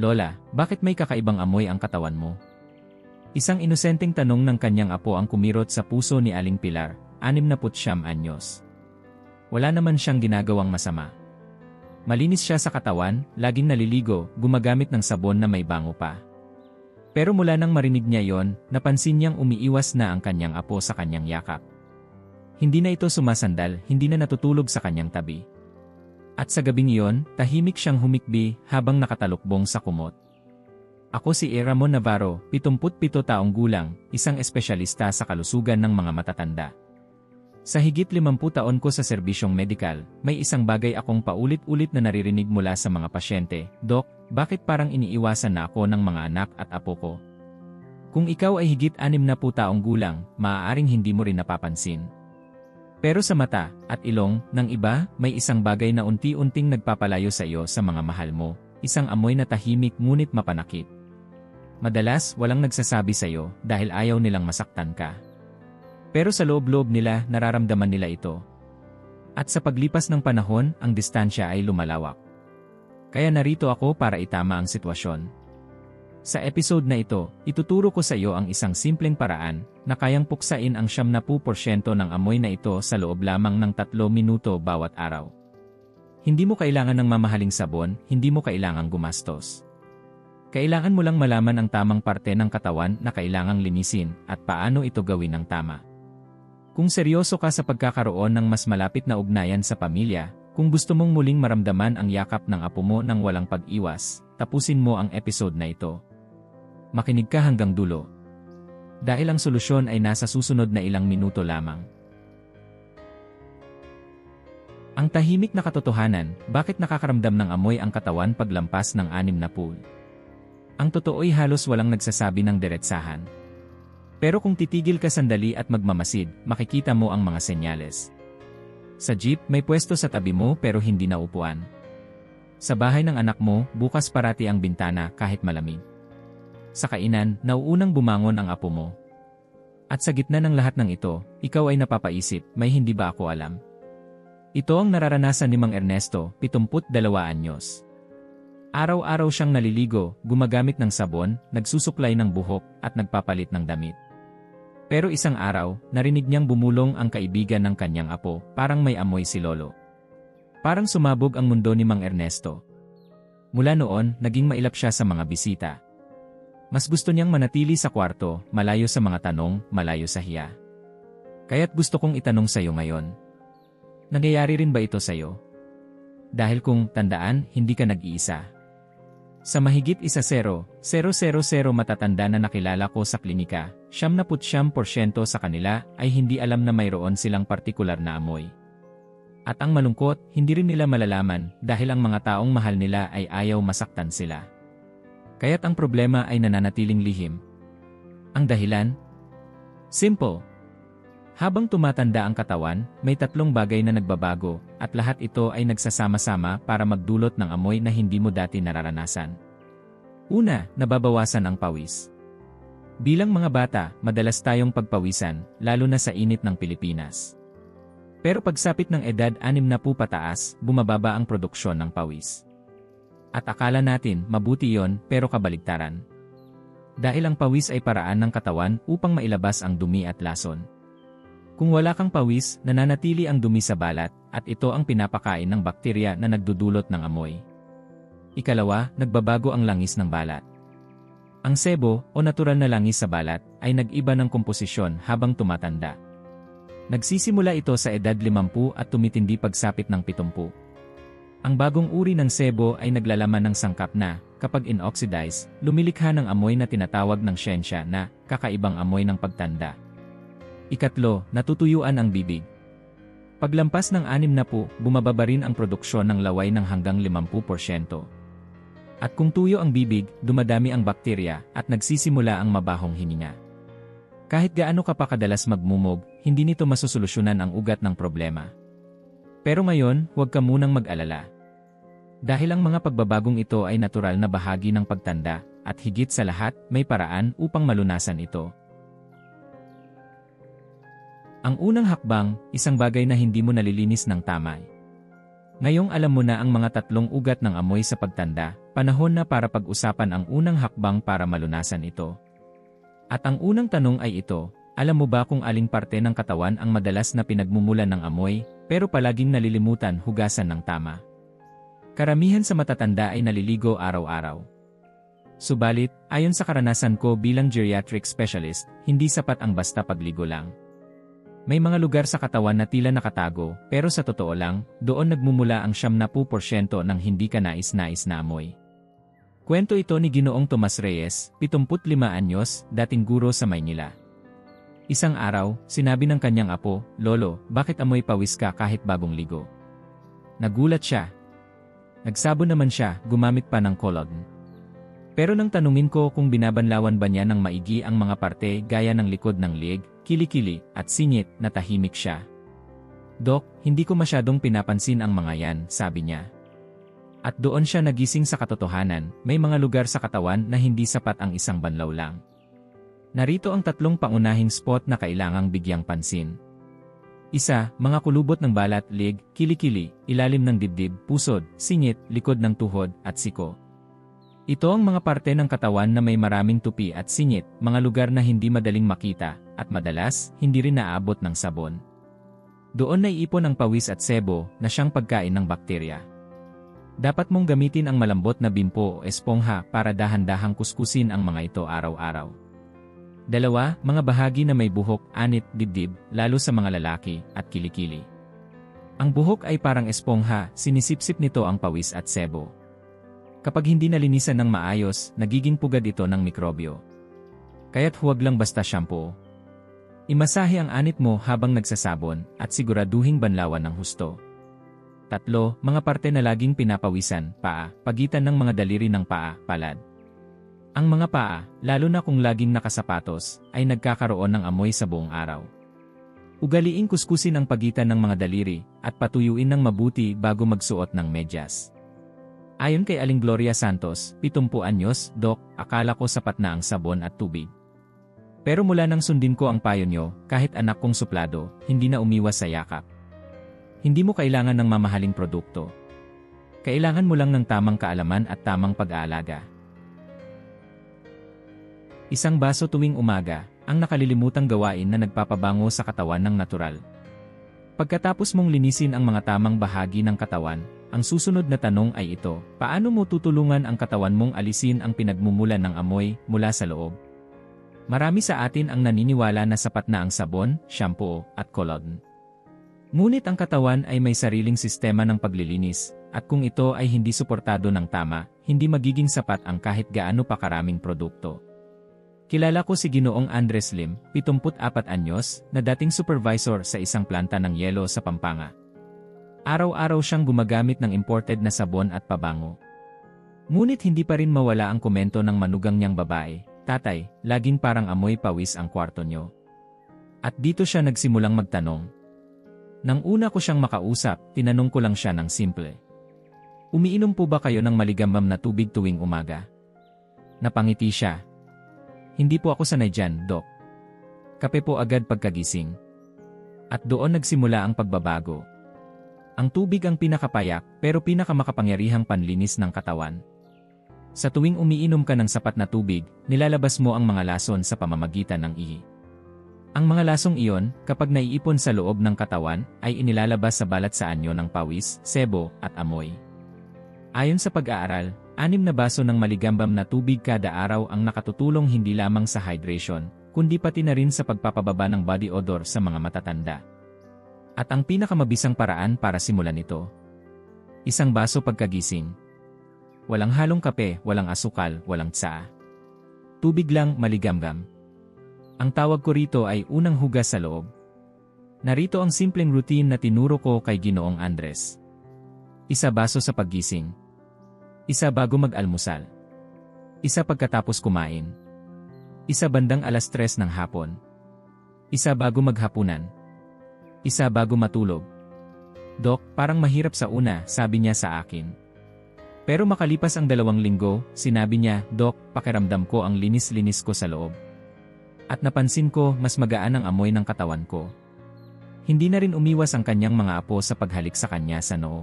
"Lola, bakit may kakaibang amoy ang katawan mo?" Isang inosenteng tanong ng kanyang apo ang kumirot sa puso ni Aling Pilar, 69 anyos. Wala naman siyang ginagawang masama. Malinis siya sa katawan, laging naliligo, gumagamit ng sabon na may bango pa. Pero mula nang marinig niya yon, napansin niyang umiiwas na ang kanyang apo sa kanyang yakap. Hindi na ito sumasandal, hindi na natutulog sa kanyang tabi. At sa gabing iyon, tahimik siyang humikbi habang nakatalukbong sa kumot. Ako si Ramon Navarro, 77 taong gulang, isang espesyalista sa kalusugan ng mga matatanda. Sa higit 50 taon ko sa serbisyong medikal, may isang bagay akong paulit-ulit na naririnig mula sa mga pasyente, "Dok, bakit parang iniiwasan na ako ng mga anak at apo ko?" Kung ikaw ay higit 60 taong gulang, maaaring hindi mo rin napapansin. Pero sa mata at ilong ng iba, may isang bagay na unti-unting nagpapalayo sa iyo sa mga mahal mo, isang amoy na tahimik ngunit mapanakit. Madalas, walang nagsasabi sa iyo dahil ayaw nilang masaktan ka. Pero sa loob-loob nila, nararamdaman nila ito. At sa paglipas ng panahon, ang distansya ay lumalawak. Kaya narito ako para itama ang sitwasyon. Sa episode na ito, ituturo ko sa iyo ang isang simpleng paraan na kayang puksain ang 70% ng amoy na ito sa loob lamang ng 3 minuto bawat araw. Hindi mo kailangan ng mamahaling sabon, hindi mo kailangang gumastos. Kailangan mo lang malaman ang tamang parte ng katawan na kailangang linisin at paano ito gawin ng tama. Kung seryoso ka sa pagkakaroon ng mas malapit na ugnayan sa pamilya, kung gusto mong muling maramdaman ang yakap ng apo mo ng walang pag-iwas, tapusin mo ang episode na ito. Makinig ka hanggang dulo. Dahil ang solusyon ay nasa susunod na ilang minuto lamang. Ang tahimik na katotohanan, bakit nakakaramdam ng amoy ang katawan paglampas ng 60? Ang totoo'y halos walang nagsasabi ng diretsahan. Pero kung titigil ka sandali at magmamasid, makikita mo ang mga senyales. Sa jeep, may pwesto sa tabi mo pero hindi na upuan. Sa bahay ng anak mo, bukas parati ang bintana kahit malamig. Sa kainan, nauunang bumangon ang apo mo. At sa gitna ng lahat ng ito, ikaw ay napapaisip, may hindi ba ako alam? Ito ang nararanasan ni Mang Ernesto, 72 anyos. Araw-araw siyang naliligo, gumagamit ng sabon, nagsusuklay ng buhok, at nagpapalit ng damit. Pero isang araw, narinig niyang bumulong ang kaibigan ng kanyang apo, parang may amoy si Lolo. Parang sumabog ang mundo ni Mang Ernesto. Mula noon, naging mailap siya sa mga bisita. Mas gusto niyang manatili sa kwarto, malayo sa mga tanong, malayo sa hiya. Kaya't gusto kong itanong sa iyo ngayon. Nangyayari rin ba ito sa iyo? Dahil kung tandaan, hindi ka nag-iisa. Sa mahigit 1,000 matatanda na nakilala ko sa klinika, 70% sa kanila ay hindi alam na mayroon silang partikular na amoy. At ang malungkot, hindi rin nila malalaman dahil ang mga taong mahal nila ay ayaw masaktan sila. Kaya't ang problema ay nananatiling lihim. Ang dahilan? Simple. Habang tumatanda ang katawan, may 3 bagay na nagbabago, at lahat ito ay nagsasama-sama para magdulot ng amoy na hindi mo dati nararanasan. Una, nababawasan ang pawis. Bilang mga bata, madalas tayong pagpawisan, lalo na sa init ng Pilipinas. Pero pagsapit ng edad 60 pataas, bumababa ang produksyon ng pawis. At akala natin, mabuti yon, pero kabaligtaran. Dahil ang pawis ay paraan ng katawan upang mailabas ang dumi at lason. Kung wala kang pawis, nananatili ang dumi sa balat, at ito ang pinapakain ng bakterya na nagdudulot ng amoy. Ikalawa, nagbabago ang langis ng balat. Ang sebo, o natural na langis sa balat, ay nag-iba ng komposisyon habang tumatanda. Nagsisimula ito sa edad 50 at tumitindi pagsapit ng 70. Ang bagong uri ng sebo ay naglalaman ng sangkap na, kapag inoxidize, lumilikha ng amoy na tinatawag ng siyensya na kakaibang amoy ng pagtanda. Ikatlo, natutuyuan ang bibig. Paglampas ng 60, bumababa rin ang produksyon ng laway ng hanggang 50%. At kung tuyo ang bibig, dumadami ang bakterya at nagsisimula ang mabahong hininga. Kahit gaano ka pa kadalas magmumog, hindi nito masosolusyonan ang ugat ng problema. Pero ngayon, huwag ka munang mag-alala. Dahil ang mga pagbabagong ito ay natural na bahagi ng pagtanda, at higit sa lahat, may paraan upang malunasan ito. Ang unang hakbang, isang bagay na hindi mo nalilinis ng tama. Ngayong alam mo na ang mga 3 ugat ng amoy sa pagtanda, panahon na para pag-usapan ang unang hakbang para malunasan ito. At ang unang tanong ay ito, alam mo ba kung aling parte ng katawan ang madalas na pinagmumulan ng amoy, pero palaging nalilimutan hugasan ng tama? Karamihan sa matatanda ay naliligo araw-araw. Subalit, ayon sa karanasan ko bilang geriatric specialist, hindi sapat ang basta pagligo lang. May mga lugar sa katawan na tila nakatago, pero sa totoo lang, doon nagmumula ang 70% ng hindi ka nais-nais na amoy. Kwento ito ni Ginoong Tomas Reyes, 75 anyos, dating guro sa Maynila. Isang araw, sinabi ng kanyang apo, "Lolo, bakit amoy pawis ka kahit bagong ligo?" Nagulat siya. Nagsabon naman siya, gumamit pa ng cologne. Pero nang tanungin ko kung binabanlawan ba niya ng maigi ang mga parte gaya ng likod ng liig, kilikili, at singit, natahimik siya. "Dok, hindi ko masyadong pinapansin ang mga yan," sabi niya. At doon siya nagising sa katotohanan, may mga lugar sa katawan na hindi sapat ang isang banlaw lang. Narito ang 3 pangunahing spot na kailangang bigyang pansin. 1. Mga kulubot ng balat, liig, kilikili, ilalim ng dibdib, pusod, singit, likod ng tuhod, at siko. Ito ang mga parte ng katawan na may maraming tupi at singit, mga lugar na hindi madaling makita, at madalas, hindi rin naabot ng sabon. Doon naiipon ang pawis at sebo na siyang pagkain ng bakterya. Dapat mong gamitin ang malambot na bimpo o espongha para dahan-dahang kuskusin ang mga ito araw-araw. 2. Mga bahagi na may buhok, anit, dibdib, lalo sa mga lalaki, at kilikili. Ang buhok ay parang espongha, sinisipsip nito ang pawis at sebo. Kapag hindi nalinisan ng maayos, nagiging pugad ito ng mikrobyo. Kaya't huwag lang basta shampoo. Imasahe ang anit mo habang nagsasabon, at siguraduhing banlawan ng husto. 3. Mga parte na laging pinapawisan, paa, pagitan ng mga daliri ng paa, palad. Ang mga paa, lalo na kung laging nakasapatos, ay nagkakaroon ng amoy sa buong araw. Ugaliing kuskusin ang pagitan ng mga daliri, at patuyuin ng mabuti bago magsuot ng medyas. Ayon kay Aling Gloria Santos, 70 anyos, "Dok, akala ko sapat na ang sabon at tubig. Pero mula nang sundin ko ang payo nyo, kahit anak kong suplado, hindi na umiwas sa yakap." Hindi mo kailangan ng mamahaling produkto. Kailangan mo lang ng tamang kaalaman at tamang pag-aalaga. 1 baso tuwing umaga, ang nakalilimutang gawain na nagpapabango sa katawan ng natural. Pagkatapos mong linisin ang mga tamang bahagi ng katawan, ang susunod na tanong ay ito, paano mo tutulungan ang katawan mong alisin ang pinagmumulan ng amoy mula sa loob? Marami sa atin ang naniniwala na sapat na ang sabon, shampoo, at cologne. Ngunit ang katawan ay may sariling sistema ng paglilinis, at kung ito ay hindi suportado ng tama, hindi magiging sapat ang kahit gaano pa karaming produkto. Kilala ko si Ginoong Andres Lim, 74 anyos, na dating supervisor sa isang planta ng yelo sa Pampanga. Araw-araw siyang gumagamit ng imported na sabon at pabango. Ngunit hindi pa rin mawala ang komento ng manugang niyang babae, "Tatay, laging parang amoy pawis ang kwarto niyo." At dito siya nagsimulang magtanong. Nang una ko siyang makausap, tinanong ko lang siya ng simple. "Umiinom po ba kayo ng maligambam na tubig tuwing umaga?" Napangiti siya. "Hindi po ako sanay dyan, Dok. Kape po agad pagkagising." At doon nagsimula ang pagbabago. Ang tubig ang pinakapayak pero pinakamakapangyarihang panlinis ng katawan. Sa tuwing umiinom ka ng sapat na tubig, nilalabas mo ang mga lason sa pamamagitan ng ihi. Ang mga lasong iyon, kapag naiipon sa loob ng katawan, ay inilalabas sa balat sa anyo ng pawis, sebo, at amoy. Ayon sa pag-aaral, 6 na baso ng maligambam na tubig kada araw ang nakatutulong hindi lamang sa hydration, kundi pati na rin sa pagpapababa ng body odor sa mga matatanda. At ang pinakamabisang paraan para simulan ito. 1 baso pagkagising. Walang halong kape, walang asukal, walang tsaa. Tubig lang, maligambam. Ang tawag ko rito ay unang hugas sa loob. Narito ang simpleng routine na tinuro ko kay Ginoong Andres. 1 baso sa paggising. 1 bago mag-almusal. 1 pagkatapos kumain. 1 bandang 3:00 ng hapon. 1 bago maghapunan. 1 bago matulog. "Dok, parang mahirap sa una," sabi niya sa akin. Pero makalipas ang 2 linggo, sinabi niya, "Dok, pakiramdam ko ang linis-linis ko sa loob. At napansin ko, mas magaan ang amoy ng katawan ko." Hindi na rin umiwas ang kanyang mga apo sa paghalik sa kanya sa noo.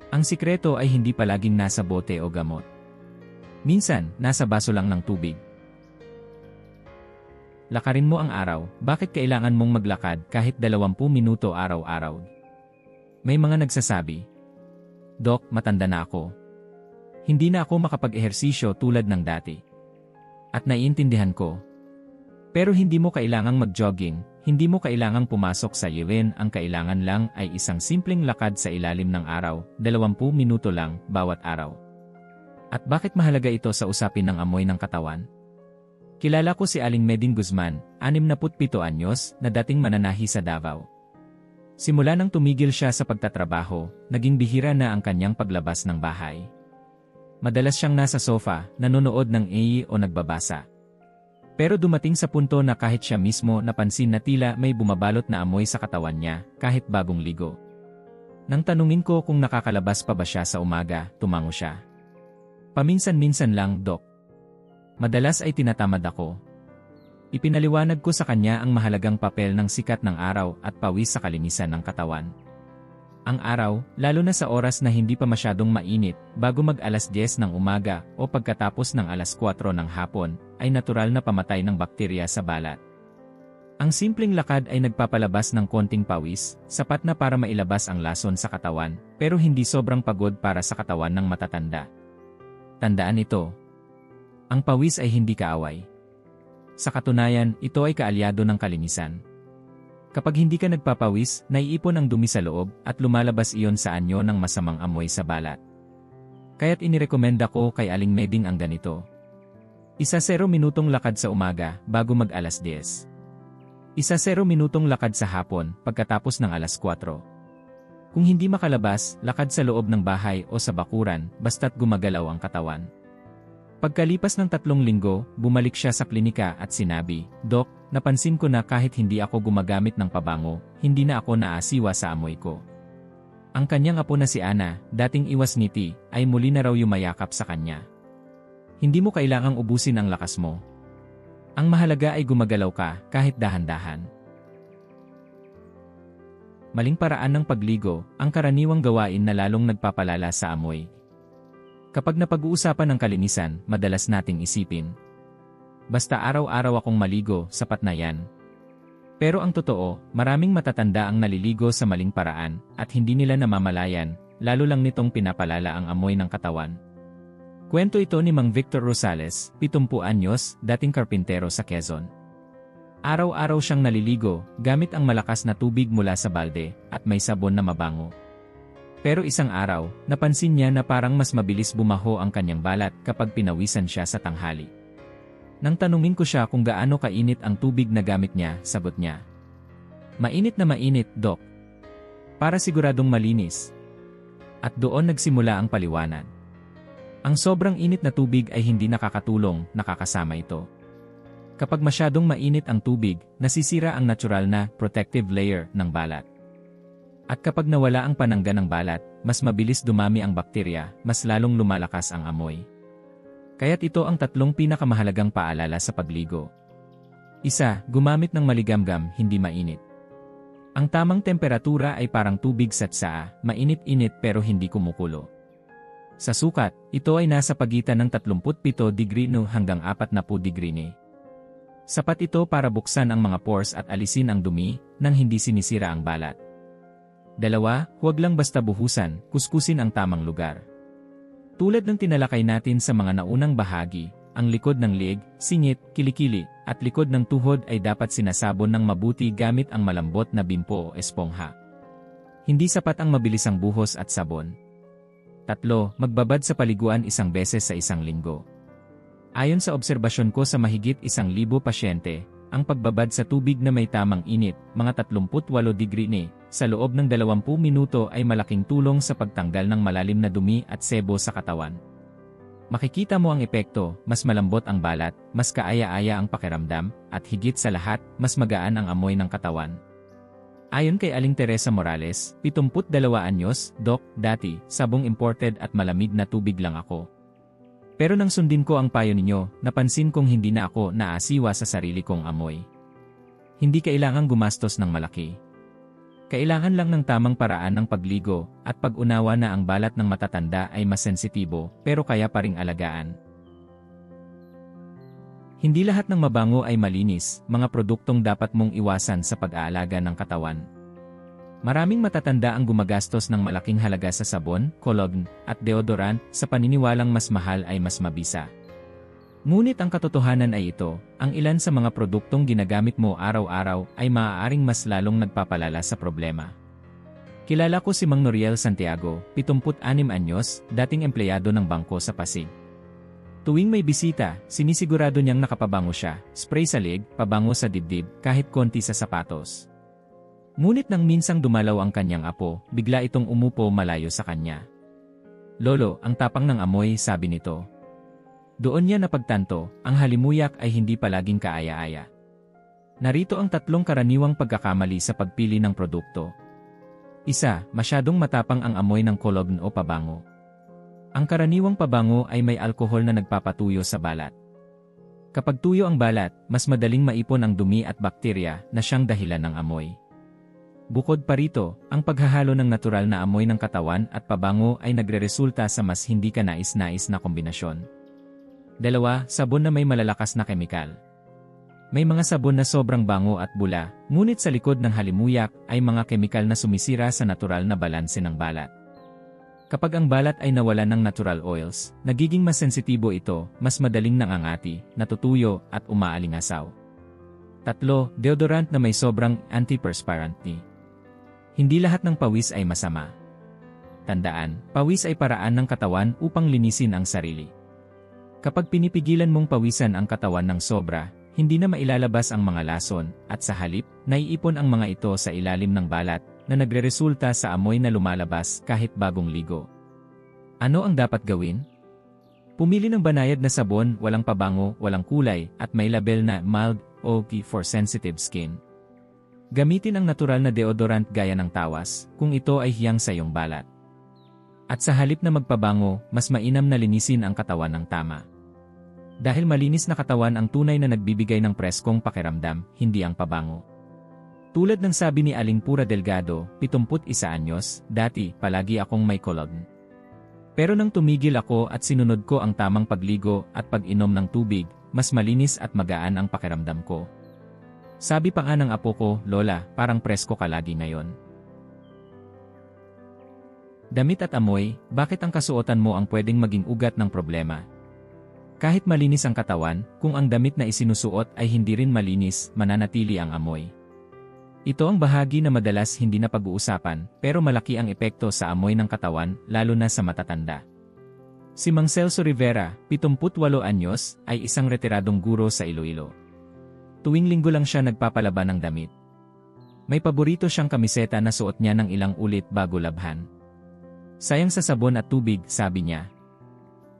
Ang sikreto ay hindi palaging nasa bote o gamot. Minsan, nasa baso lang ng tubig. Lakarin mo ang araw, bakit kailangan mong maglakad kahit 20 minuto araw-araw? May mga nagsasabi, Dok, matanda na ako. Hindi na ako makapag-ehersisyo tulad ng dati. At naiintindihan ko. Pero hindi mo kailangang mag-jogging, hindi mo kailangang pumasok sa urine, ang kailangan lang ay isang simpleng lakad sa ilalim ng araw, 20 minuto lang, bawat araw. At bakit mahalaga ito sa usapin ng amoy ng katawan? Kilala ko si Aling Meding Guzman, 67 anyos, na dating mananahi sa Davao. Simula nang tumigil siya sa pagtatrabaho, naging bihira na ang kanyang paglabas ng bahay. Madalas siyang nasa sofa, nanonood ng AE o nagbabasa. Pero dumating sa punto na kahit siya mismo napansin na tila may bumabalot na amoy sa katawan niya, kahit bagong ligo. Nang tanungin ko kung nakakalabas pa ba siya sa umaga, tumango siya. Paminsan-minsan lang, Dok. Madalas ay tinatamad ako. Ipinaliwanag ko sa kanya ang mahalagang papel ng sikat ng araw at pawis sa kalinisan ng katawan. Ang araw, lalo na sa oras na hindi pa masyadong mainit, bago mag-alas 10 ng umaga o pagkatapos ng alas 4 ng hapon, ay natural na pamatay ng bakterya sa balat. Ang simpleng lakad ay nagpapalabas ng konting pawis, sapat na para mailabas ang lason sa katawan, pero hindi sobrang pagod para sa katawan ng matatanda. Tandaan ito. Ang pawis ay hindi kaaway. Sa katunayan, ito ay kaalyado ng kalinisan. Kapag hindi ka nagpapawis, naiipon ang dumi sa loob at lumalabas iyon sa anyo ng masamang amoy sa balat. Kaya't inirekomenda ko kay Aling Meding ang ganito. 0 minutong lakad sa umaga bago mag-alas 10. 0 minutong lakad sa hapon pagkatapos ng alas 4. Kung hindi makalabas, lakad sa loob ng bahay o sa bakuran basta't gumagalaw ang katawan. Pagkalipas ng 3 linggo, bumalik siya sa klinika at sinabi, Dok, napansin ko na kahit hindi ako gumagamit ng pabango, hindi na ako naasiwa sa amoy ko. Ang kanyang apo na si Ana, dating iwas ngiti, ay muli na raw yumayakap sa kanya. Hindi mo kailangang ubusin ang lakas mo. Ang mahalaga ay gumagalaw ka, kahit dahan-dahan. Maling paraan ng pagligo, ang karaniwang gawain na lalong nagpapalala sa amoy. Kapag napag-uusapan ng kalinisan, madalas nating isipin. Basta araw-araw akong maligo, sapat na yan. Pero ang totoo, maraming matatanda ang naliligo sa maling paraan, at hindi nila namamalayan, lalo lang nitong pinapalala ang amoy ng katawan. Kwento ito ni Mang Victor Rosales, 70 anyos, dating karpintero sa Quezon. Araw-araw siyang naliligo, gamit ang malakas na tubig mula sa balde, at may sabon na mabango. Pero isang araw, napansin niya na parang mas mabilis bumaho ang kanyang balat kapag pinawisan siya sa tanghali. Nang tanungin ko siya kung gaano kainit ang tubig na gamit niya, sagot niya. Mainit na mainit, Dok. Para siguradong malinis. At doon nagsimula ang paliwanag. Ang sobrang init na tubig ay hindi nakakatulong, nakakasama ito. Kapag masyadong mainit ang tubig, nasisira ang natural na protective layer ng balat. At kapag nawala ang panangga ng balat, mas mabilis dumami ang bakterya, mas lalong lumalakas ang amoy. Kaya't ito ang 3 pinakamahalagang paalala sa pagligo. 1. Gumamit ng maligamgam, hindi mainit. Ang tamang temperatura ay parang tubig sa tsaa, mainit-init pero hindi kumukulo. Sa sukat, ito ay nasa pagitan ng 37 degree no hanggang 40 degree ni. Sapat ito para buksan ang mga pores at alisin ang dumi, nang hindi sinisira ang balat. 2. Huwag lang basta buhusan, kuskusin ang tamang lugar. Tulad ng tinalakay natin sa mga naunang bahagi, ang likod ng liig, singit, kilikili, at likod ng tuhod ay dapat sinasabon ng mabuti gamit ang malambot na bimpo o espongha. Hindi sapat ang mabilisang buhos at sabon. 3. Magbabad sa paliguan 1 beses sa 1 linggo. Ayon sa obserbasyon ko sa mahigit 1,000 pasyente, ang pagbabad sa tubig na may tamang init, mga 38 degree ni, sa loob ng 20 minuto ay malaking tulong sa pagtanggal ng malalim na dumi at sebo sa katawan. Makikita mo ang epekto, mas malambot ang balat, mas kaaya-aya ang pakiramdam, at higit sa lahat, mas magaan ang amoy ng katawan. Ayon kay Aling Teresa Morales, 72 anyos, Dok, dati, sabong imported at malamig na tubig lang ako. Pero nang sundin ko ang payo ninyo, napansin kong hindi na ako naasiwa sa sarili kong amoy. Hindi kailangang gumastos ng malaki. Kailangan lang ng tamang paraan ng pagligo, at pag-unawa na ang balat ng matatanda ay mas sensitibo, pero kaya pa ring alagaan. Hindi lahat ng mabango ay malinis, mga produktong dapat mong iwasan sa pag-aalaga ng katawan. Maraming matatanda ang gumagastos ng malaking halaga sa sabon, cologne, at deodorant sa paniniwalang mas mahal ay mas mabisa. Ngunit ang katotohanan ay ito, ang ilan sa mga produktong ginagamit mo araw-araw ay maaaring mas lalong nagpapalala sa problema. Kilala ko si Mang Noriel Santiago, 76 anyos, dating empleyado ng bangko sa Pasig. Tuwing may bisita, sinisigurado niyang nakapabango siya, spray sa leg, pabango sa dibdib, kahit konti sa sapatos. Ngunit nang minsang dumalaw ang kanyang apo, bigla itong umupo malayo sa kanya. "Lolo, ang tapang ng amoy," sabi nito. Doon niya napagtanto, ang halimuyak ay hindi palaging kaaya-aya. Narito ang 3 karaniwang pagkakamali sa pagpili ng produkto. 1. Masyadong matapang ang amoy ng cologne o pabango. Ang karaniwang pabango ay may alkohol na nagpapatuyo sa balat. Kapag tuyo ang balat, mas madaling maipon ang dumi at bakterya na siyang dahilan ng amoy. Bukod pa rito, ang paghahalo ng natural na amoy ng katawan at pabango ay nagreresulta sa mas hindi ka nais-nais na kombinasyon. 2. Sabon na may malalakas na kemikal. May mga sabon na sobrang bango at bula, ngunit sa likod ng halimuyak ay mga kemikal na sumisira sa natural na balanse ng balat. Kapag ang balat ay nawalan ng natural oils, nagiging mas sensitibo ito, mas madaling nangangati, natutuyo, at umaalingasaw. 3. Deodorant na may sobrang antiperspirant ni. Hindi lahat ng pawis ay masama. Tandaan, pawis ay paraan ng katawan upang linisin ang sarili. Kapag pinipigilan mong pawisan ang katawan ng sobra, hindi na mailalabas ang mga lason, at sa halip, naiipon ang mga ito sa ilalim ng balat, na nagreresulta sa amoy na lumalabas kahit bagong ligo. Ano ang dapat gawin? Pumili ng banayad na sabon, walang pabango, walang kulay, at may label na mild, okay for sensitive skin. Gamitin ang natural na deodorant gaya ng tawas, kung ito ay hiyang sa iyong balat. At sa halip na magpabango, mas mainam na linisin ang katawan ng tama. Dahil malinis na katawan ang tunay na nagbibigay ng preskong pakiramdam, hindi ang pabango. Tulad ng sabi ni Aling Pura Delgado, 71 anyos, dati, palagi akong may cologne. Pero nang tumigil ako at sinunod ko ang tamang pagligo at pag-inom ng tubig, mas malinis at magaan ang pakiramdam ko. Sabi pa nga ng apo ko, "Lola, parang presko ka lagi ngayon." Damit at amoy, bakit ang kasuotan mo ang pwedeng maging ugat ng problema? Kahit malinis ang katawan, kung ang damit na isinusuot ay hindi rin malinis, mananatili ang amoy. Ito ang bahagi na madalas hindi na pag-uusapan, pero malaki ang epekto sa amoy ng katawan, lalo na sa matatanda. Si Mang Celso Rivera, 78 anyos, ay isang retiradong guro sa Iloilo. Tuwing linggo lang siya nagpapalaban ng damit. May paborito siyang kamiseta na suot niya ng ilang ulit bago labhan. Sayang sa sabon at tubig, sabi niya.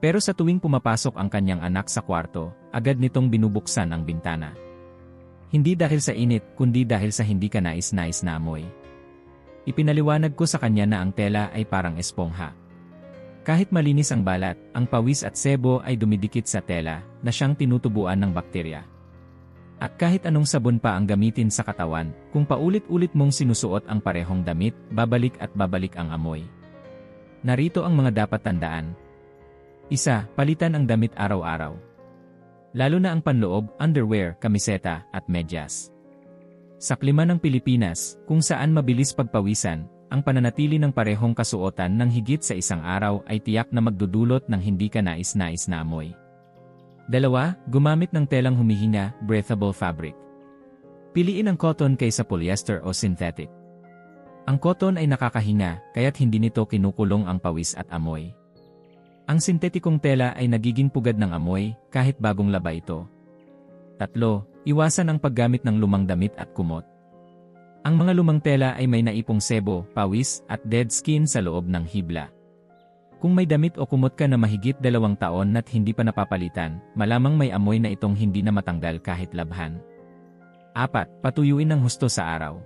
Pero sa tuwing pumapasok ang kanyang anak sa kwarto, agad nitong binubuksan ang bintana. Hindi dahil sa init, kundi dahil sa hindi ka nais-nais na amoy. Ipinaliwanag ko sa kanya na ang tela ay parang espongha. Kahit malinis ang balat, ang pawis at sebo ay dumidikit sa tela, na siyang tinutubuan ng bakterya. At kahit anong sabon pa ang gamitin sa katawan, kung paulit-ulit mong sinusuot ang parehong damit, babalik at babalik ang amoy. Narito ang mga dapat tandaan. 1. Palitan ang damit araw-araw. Lalo na ang panloob, underwear, kamiseta, at medyas. Sa klima ng Pilipinas, kung saan mabilis pagpawisan, ang pananatili ng parehong kasuotan ng higit sa isang araw ay tiyak na magdudulot ng hindi ka nais-nais na amoy. 2. Gumamit ng telang humihina, breathable fabric. Piliin ang cotton kaysa polyester o synthetic. Ang cotton ay nakakahinga, kaya't hindi nito kinukulong ang pawis at amoy. Ang sintetikong tela ay nagiging pugad ng amoy, kahit bagong laba ito. 3. Iwasan ang paggamit ng lumang damit at kumot. Ang mga lumang tela ay may naipong sebo, pawis, at dead skin sa loob ng hibla. Kung may damit o kumot ka na mahigit 2 taon at hindi pa napapalitan, malamang may amoy na itong hindi na matanggal kahit labhan. 4. Patuyuin ng husto sa araw.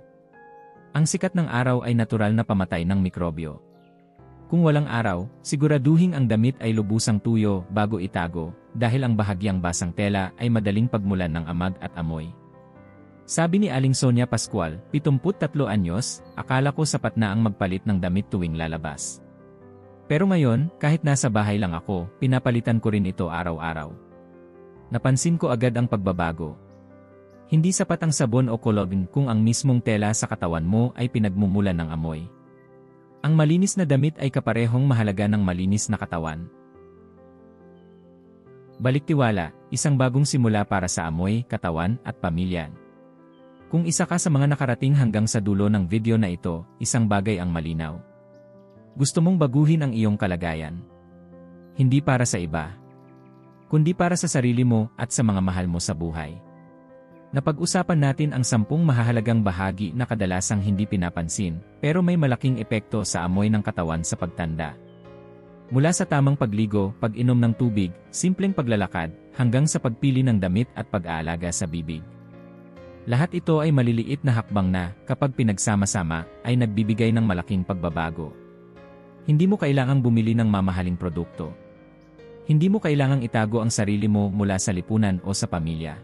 Ang sikat ng araw ay natural na pamatay ng mikrobyo. Kung walang araw, siguraduhing ang damit ay lubusang tuyo bago itago, dahil ang bahagyang basang tela ay madaling pagmulan ng amag at amoy. Sabi ni Aling Sonia Pascual, 73 anyos, akala ko sapat na ang magpalit ng damit tuwing lalabas. Pero ngayon, kahit nasa bahay lang ako, pinapalitan ko rin ito araw-araw. Napansin ko agad ang pagbabago. Hindi sapat ang sabon o cologne kung ang mismong tela sa katawan mo ay pinagmumulan ng amoy. Ang malinis na damit ay kaparehong mahalaga ng malinis na katawan. Baliktiwala, isang bagong simula para sa amoy, katawan, at pamilya. Kung isa ka sa mga nakarating hanggang sa dulo ng video na ito, isang bagay ang malinaw. Gusto mong baguhin ang iyong kalagayan. Hindi para sa iba, kundi para sa sarili mo at sa mga mahal mo sa buhay. Napag-usapan natin ang 10 mahahalagang bahagi na kadalasang hindi pinapansin, pero may malaking epekto sa amoy ng katawan sa pagtanda. Mula sa tamang pagligo, pag-inom ng tubig, simpleng paglalakad, hanggang sa pagpili ng damit at pag-aalaga sa bibig. Lahat ito ay maliliit na hakbang na, kapag pinagsama-sama, ay nagbibigay ng malaking pagbabago. Hindi mo kailangang bumili ng mamahaling produkto. Hindi mo kailangang itago ang sarili mo mula sa lipunan o sa pamilya.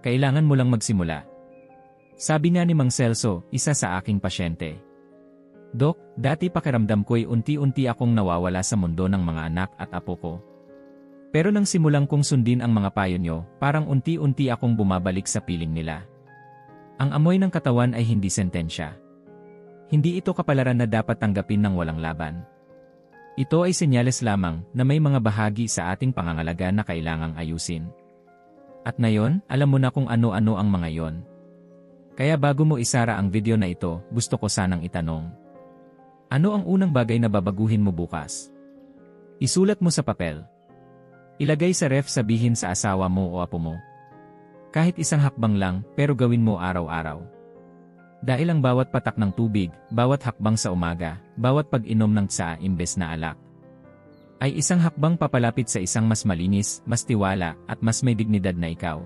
Kailangan mo lang magsimula. Sabi nga ni Mang Celso, isa sa aking pasyente. Dok, dati pakiramdam ko'y unti-unti akong nawawala sa mundo ng mga anak at apo ko. Pero nang simulang kong sundin ang mga payo nyo, parang unti-unti akong bumabalik sa piling nila. Ang amoy ng katawan ay hindi sentensya. Hindi ito kapalaran na dapat tanggapin ng walang laban. Ito ay senyales lamang na may mga bahagi sa ating pangangalaga na kailangang ayusin. At ngayon, alam mo na kung ano-ano ang mga yon. Kaya bago mo isara ang video na ito, gusto ko sanang itanong. Ano ang unang bagay na babaguhin mo bukas? Isulat mo sa papel. Ilagay sa ref, sabihin sa asawa mo o apo mo. Kahit isang hakbang lang, pero gawin mo araw-araw. Dahil ang bawat patak ng tubig, bawat hakbang sa umaga, bawat pag-inom ng tsaa imbes na alak, ay isang hakbang papalapit sa isang mas malinis, mas tiwala, at mas may dignidad na ikaw.